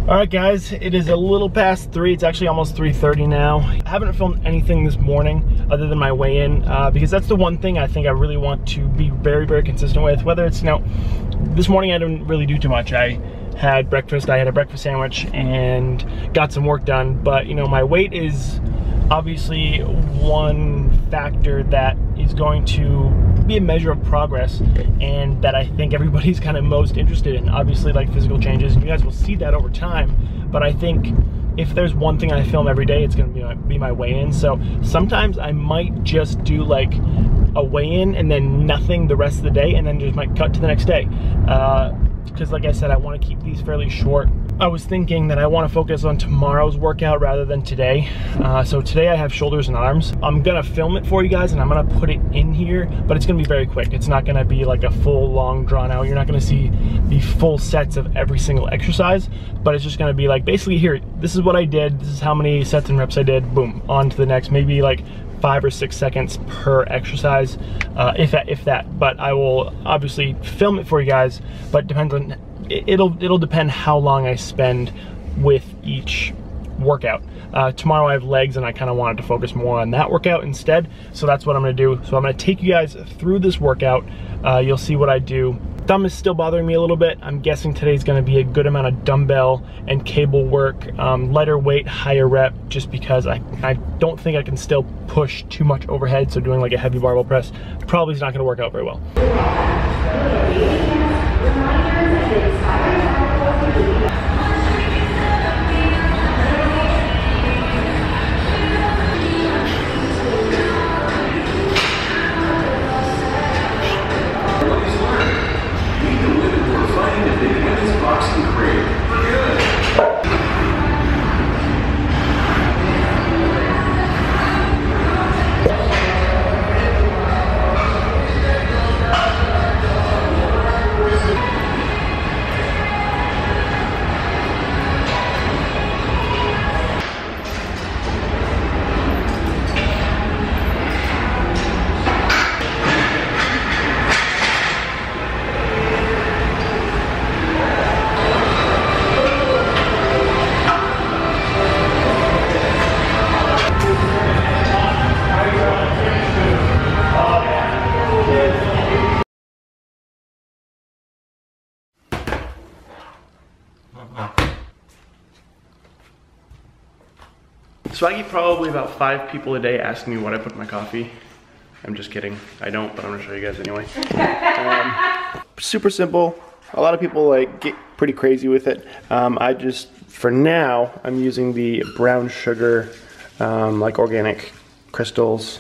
All right, guys, it is a little past 3. It's actually almost 3:30 now. I haven't filmed anything this morning other than my weigh-in because that's the one thing I think I really want to be very, very consistent with. Whether it's, this morning I didn't really do too much. I had breakfast, I had a breakfast sandwich and got some work done. But, my weight is obviously one factor that is going to be a measure of progress and that I think everybody's kind of most interested in. Obviously, like physical changes, and you guys will see that over time, but I think if there's one thing I film every day, it's gonna be my weigh-in. So sometimes I might just do like a weigh-in and then nothing the rest of the day, and then just might cut to the next day. Because like I said, I want to keep these fairly short. I was thinking that I want to focus on tomorrow's workout rather than today. So today I have shoulders and arms. I'm gonna film it for you guys and I'm gonna put it in here, but it's gonna be very quick. It's not gonna be like a full long drawn out. You're not gonna see the full sets of every single exercise, but it's just gonna be like, basically here, this is what I did, this is how many sets and reps I did, boom, on to the next, maybe like 5 or 6 seconds per exercise, if that. But I will obviously film it for you guys, but depends on, it'll depend how long I spend with each workout. Tomorrow I have legs and I kind of wanted to focus more on that workout instead, so that's what I'm gonna do. So I'm gonna take you guys through this workout. You'll see what I do. Thumb is still bothering me a little bit. I'm guessing today's gonna be a good amount of dumbbell and cable work, lighter weight, higher rep, just because I don't think I can still push too much overhead, so doing like a heavy barbell press probably is not gonna work out very well. So I get probably about 5 people a day asking me what I put in my coffee. I'm just kidding, I don't, but I'm gonna show you guys anyway. Super simple. A lot of people like get pretty crazy with it. I just, for now, I'm using the brown sugar, like organic crystals,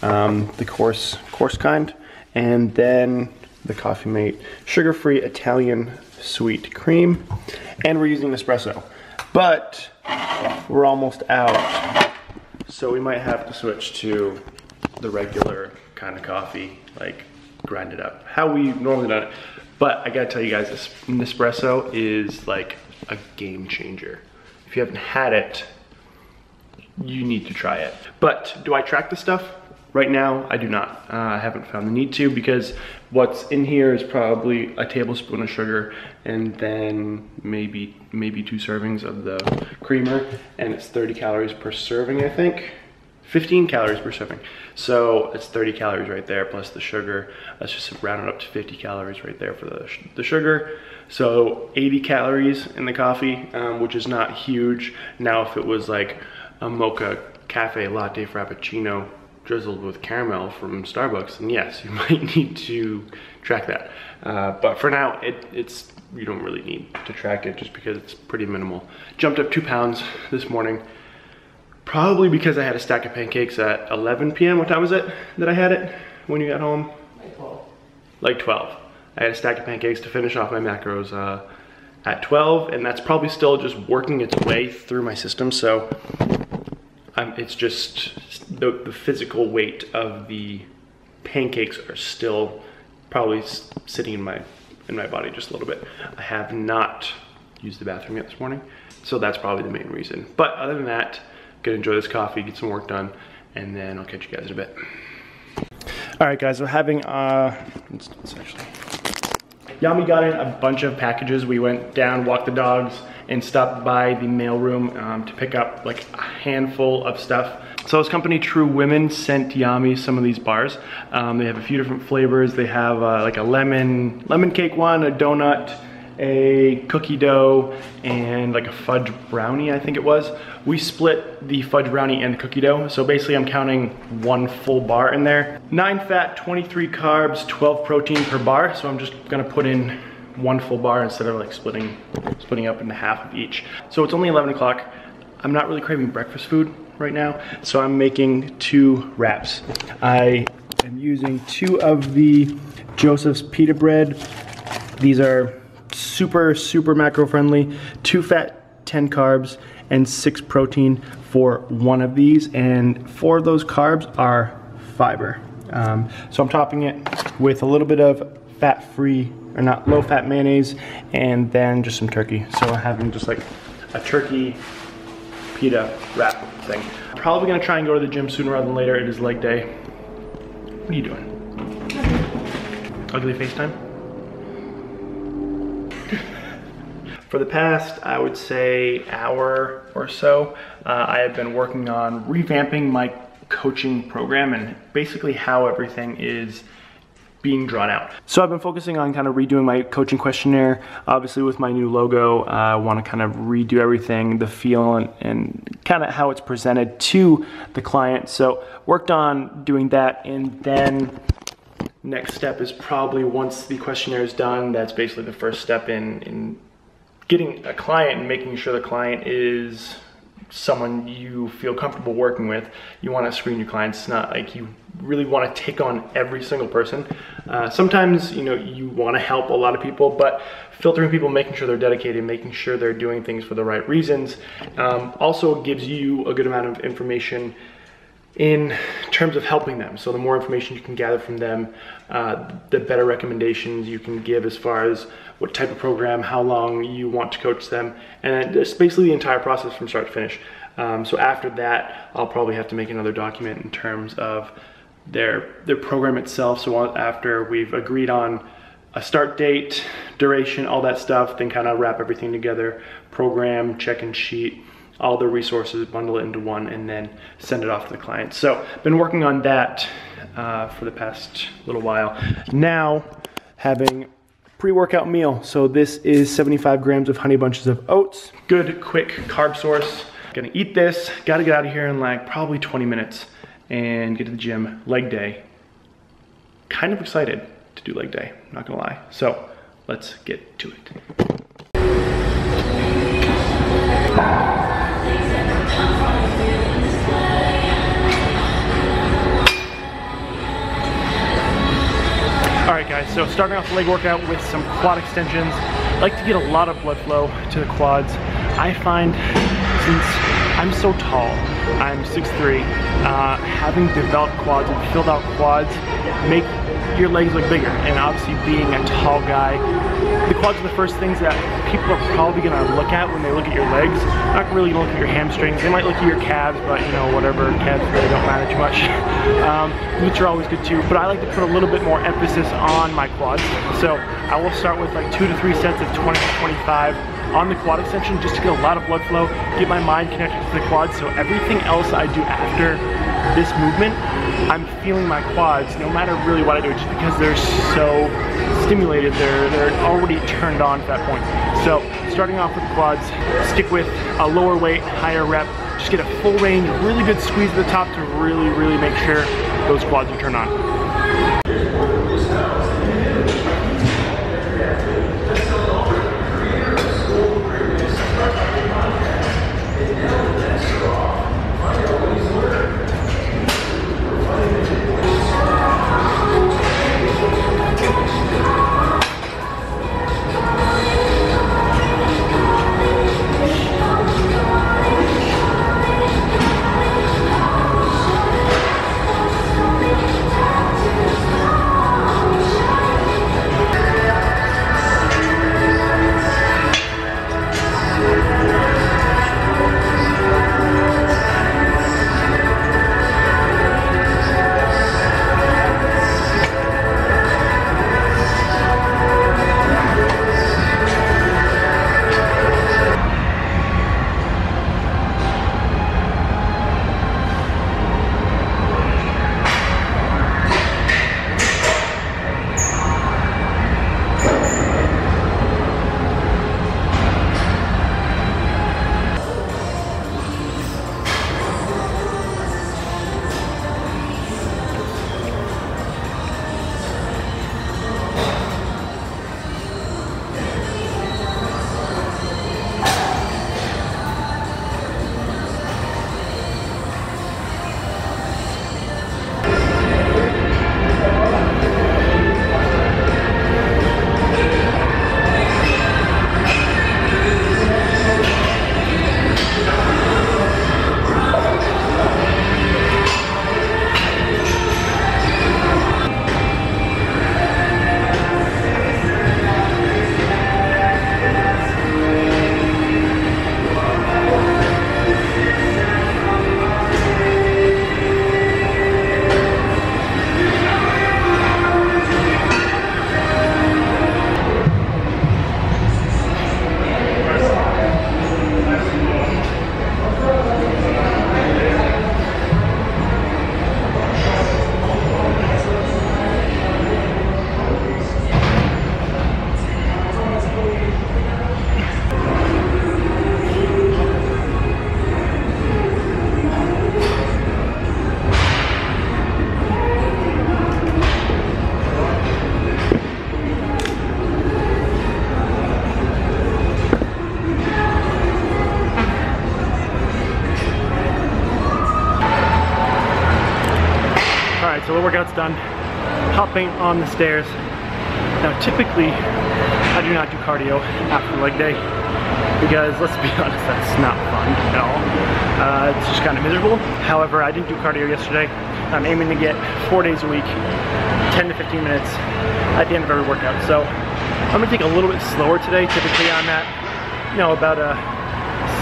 the coarse kind, and then the Coffee Mate sugar-free Italian sweet cream, and we're using espresso. But we're almost out, so we might have to switch to the regular kind of coffee, like grind it up, how we normally do it. But I gotta tell you guys, this Nespresso is like a game changer. If you haven't had it, you need to try it. But do I track the stuff? Right now, I do not. I haven't found the need to, because what's in here is probably a tablespoon of sugar and then maybe 2 servings of the creamer, and it's 30 calories per serving, I think. 15 calories per serving. So it's 30 calories right there plus the sugar. Let's just round it up to 50 calories right there for the sugar. So 80 calories in the coffee, which is not huge. Now if it was like a mocha cafe latte frappuccino drizzled with caramel from Starbucks, then yes, you might need to track that. But for now, it's you don't really need to track it just because it's pretty minimal. Jumped up 2 pounds this morning, probably because I had a stack of pancakes at 11 p.m. What time was it that I had it when you got home? Like 12. Like 12. I had a stack of pancakes to finish off my macros at 12, and that's probably still just working its way through my system. So it's just the physical weight of the pancakes are still probably sitting in my body just a little bit. I have not used the bathroom yet this morning, so that's probably the main reason. But other than that, gonna enjoy this coffee, get some work done, and then I'll catch you guys in a bit. All right, guys, we're having, let's actually Yami got in a bunch of packages. We went down, walked the dogs, and stopped by the mailroom to pick up like a handful of stuff. So his company, True Women, sent Yami some of these bars. They have a few different flavors. They have like a lemon cake one, a donut, a cookie dough, and like a fudge brownie, I think it was. We split the fudge brownie and the cookie dough. So basically I'm counting 1 full bar in there. 9 fat, 23 carbs, 12 protein per bar. So I'm just gonna put in 1 full bar instead of like splitting up into half of each. So it's only 11 o'clock. I'm not really craving breakfast food right now. So I'm making 2 wraps. I am using 2 of the Joseph's pita bread. These are super macro friendly. 2 fat, 10 carbs, and 6 protein for 1 of these, and 4 of those carbs are fiber. So I'm topping it with a little bit of fat-free, or not low-fat mayonnaise, and then just some turkey. So I'm having just like a turkey pita wrap thing. Probably gonna try and go to the gym sooner rather than later. It is leg day. What are you doing? Ugly FaceTime? For the past, I would say, hour or so, I have been working on revamping my coaching program and basically how everything is being drawn out. So I've been focusing on kind of redoing my coaching questionnaire. Obviously with my new logo, I want to kind of redo everything, the feel and kind of how it's presented to the client. So worked on doing that, and then next step is probably once the questionnaire is done, that's basically the first step in getting a client and making sure the client is someone you feel comfortable working with. You want to screen your clients. It's not like you really want to take on every single person. Sometimes, you know, you want to help a lot of people, but filtering people, making sure they're dedicated, making sure they're doing things for the right reasons, also gives you a good amount of information in terms of helping them. So the more information you can gather from them, the better recommendations you can give as far as what type of program, how long you want to coach them, and it's basically the entire process from start to finish. So after that, I'll probably have to make another document in terms of their program itself. So after we've agreed on a start date, duration, all that stuff, then kind of wrap everything together, program, check-in sheet, all the resources, bundle it into one, and then send it off to the client. So been working on that for the past little while. Now having pre-workout meal. So this is 75 grams of honey bunches of oats. Good, quick carb source. Gonna eat this, gotta get out of here in like probably 20 minutes and get to the gym, leg day. Kind of excited to do leg day, not gonna lie. So let's get to it. All right guys, so starting off the leg workout with some quad extensions. I like to get a lot of blood flow to the quads. I find since I'm so tall, I'm 6'3", having developed quads and filled out quads make your legs look bigger. And obviously being a tall guy, the quads are the first things that people are probably gonna look at when they look at your legs. They're not really gonna look at your hamstrings. They might look at your calves, but you know, whatever, calves really don't matter too much. Glutes are always good too, but I like to put a little bit more emphasis on my quads. So I will start with like 2 to 3 sets of 20 to 25 on the quad extension, just to get a lot of blood flow, get my mind connected to the quads, so everything else I do after this movement, I'm feeling my quads no matter really what I do, just because they're so stimulated, they're already turned on at that point. So starting off with the quads, stick with a lower weight, higher rep, just get a full range, really good squeeze at the top to really make sure those quads are turned on. the workout's done. Hopping on the stairs. Now typically, I do not do cardio after leg day because let's be honest, that's not fun at all. It's just kind of miserable. However, I didn't do cardio yesterday. I'm aiming to get 4 days a week, 10 to 15 minutes at the end of every workout. So I'm gonna take a little bit slower today. Typically I'm at, you know, about a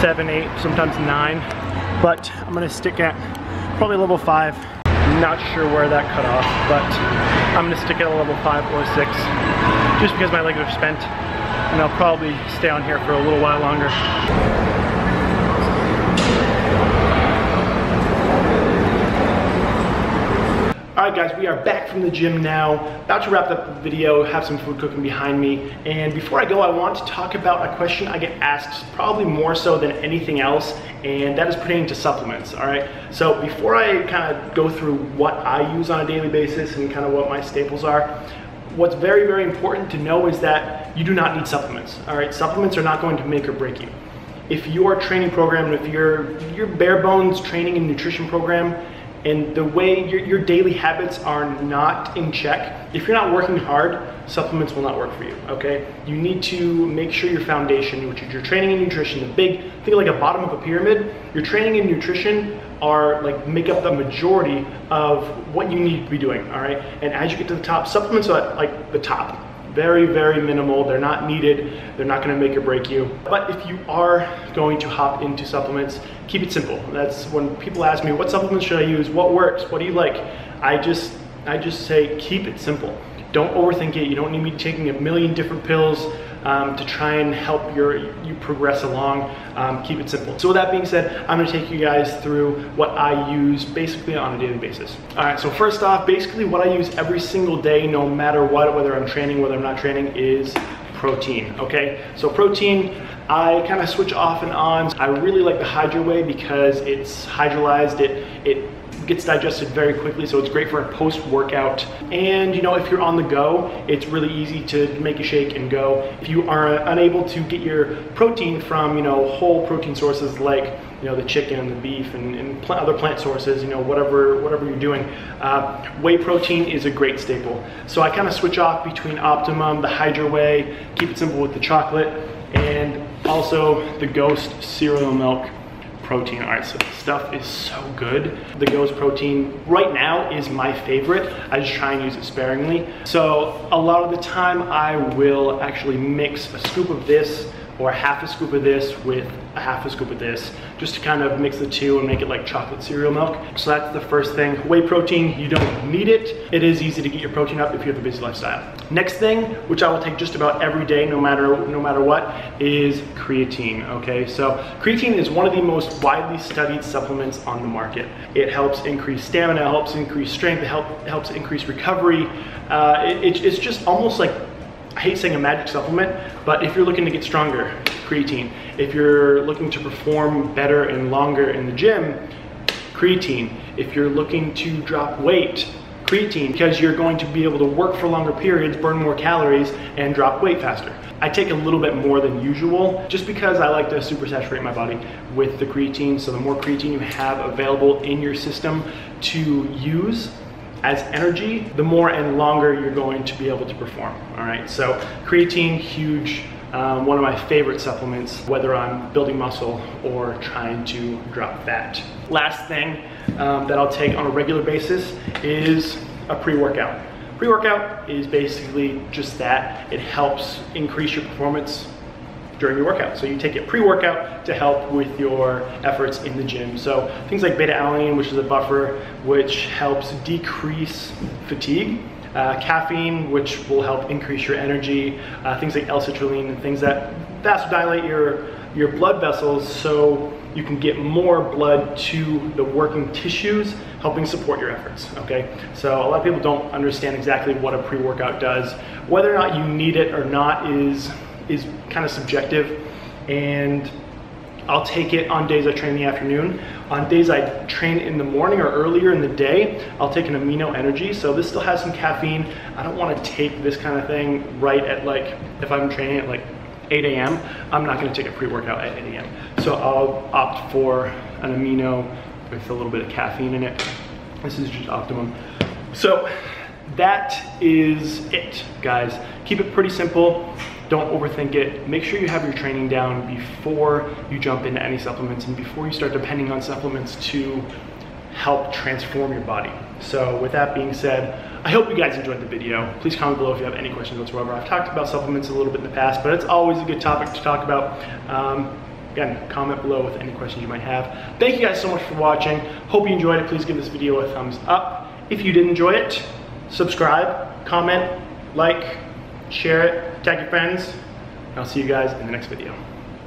7, 8, sometimes 9. But I'm gonna stick at probably level 5. Not sure where that cut off, but I'm gonna stick at a level 5 or 6 just because my legs are spent, and I'll probably stay on here for a little while longer. Alright guys, we are back from the gym now, about to wrap up the video, have some food cooking behind me, and before I go I want to talk about a question I get asked probably more so than anything else, and that is pertaining to supplements, alright? So before I kind of go through what I use on a daily basis and kind of what my staples are, what's very, very important to know is that you do not need supplements, alright? Supplements are not going to make or break you. If your training program, if your bare bones training and nutrition program, and the way your daily habits are not in check, if you're not working hard, supplements will not work for you, okay? You need to make sure your foundation, which is your training and nutrition, think of like a bottom of a pyramid, your training and nutrition are make up the majority of what you need to be doing, all right? And as you get to the top, supplements are at like the top. Very, very minimal, they're not needed, they're not gonna make or break you. But if you are going to hop into supplements, keep it simple. That's when people ask me, what supplements should I use? What works? What do you like? I just say, keep it simple. Don't overthink it. You don't need me taking a million different pills to try and help you progress along. Keep it simple. So with that being said, I'm gonna take you guys through what I use basically on a daily basis. All right, so first off, basically what I use every single day, no matter what, whether I'm training, whether I'm not training, is protein, okay? So protein, I kind of switch off and on. I really like the Hydro Whey because it's hydrolyzed, it gets digested very quickly, so it's great for a post-workout. And you know, if you're on the go, it's really easy to make a shake and go. If you are unable to get your protein from, you know, whole protein sources like, you know, the chicken, the beef, and other plant sources, you know, whatever you're doing, whey protein is a great staple. So I kind of switch off between Optimum, the Hydro Whey, keep it simple with the chocolate, and also the Ghost cereal milk protein. All right, so this stuff is so good. The Ghost protein right now is my favorite. I just try and use it sparingly. So a lot of the time I will actually mix a scoop of this or half a scoop of this with a half a scoop of this, just to kind of mix the two and make it like chocolate cereal milk. So that's the first thing. Whey protein, you don't need it. It is easy to get your protein up if you have a busy lifestyle. Next thing, which I will take just about every day, no matter what, is creatine, okay? So creatine is one of the most widely studied supplements on the market. It helps increase stamina, it helps increase strength, it helps increase recovery. It's just almost like, I hate saying a magic supplement, but if you're looking to get stronger, creatine. If you're looking to perform better and longer in the gym, creatine. If you're looking to drop weight, creatine, because you're going to be able to work for longer periods, burn more calories, and drop weight faster. I take a little bit more than usual, just because I like to supersaturate my body with the creatine, so the more creatine you have available in your system to use as energy, the more and longer you're going to be able to perform, all right? So creatine, huge, one of my favorite supplements, whether I'm building muscle or trying to drop fat. Last thing that I'll take on a regular basis is a pre-workout. Pre-workout is basically just that. It helps increase your performance during your workout. So you take it pre-workout to help with your efforts in the gym. So things like beta-alanine, which is a buffer, which helps decrease fatigue. Caffeine, which will help increase your energy. Things like L-citrulline and things that vasodilate your blood vessels so you can get more blood to the working tissues, helping support your efforts, okay? So a lot of people don't understand exactly what a pre-workout does. Whether or not you need it or not is kind of subjective, and I'll take it on days I train in the afternoon. On days I train in the morning or earlier in the day, I'll take an amino energy. So this still has some caffeine. I don't want to take this kind of thing right at like, if I'm training at like 8 a.m., I'm not going to take a pre-workout at 8 a.m. So I'll opt for an amino with a little bit of caffeine in it. This is just Optimum. So that is it, guys. Keep it pretty simple. Don't overthink it. Make sure you have your training down before you jump into any supplements and before you start depending on supplements to help transform your body. So with that being said, I hope you guys enjoyed the video. Please comment below if you have any questions whatsoever. I've talked about supplements a little bit in the past, but it's always a good topic to talk about. Again, comment below with any questions you might have. Thank you guys so much for watching. Hope you enjoyed it. Please give this video a thumbs up. If you did enjoy it, subscribe, comment, like, share it, tag your friends, and I'll see you guys in the next video.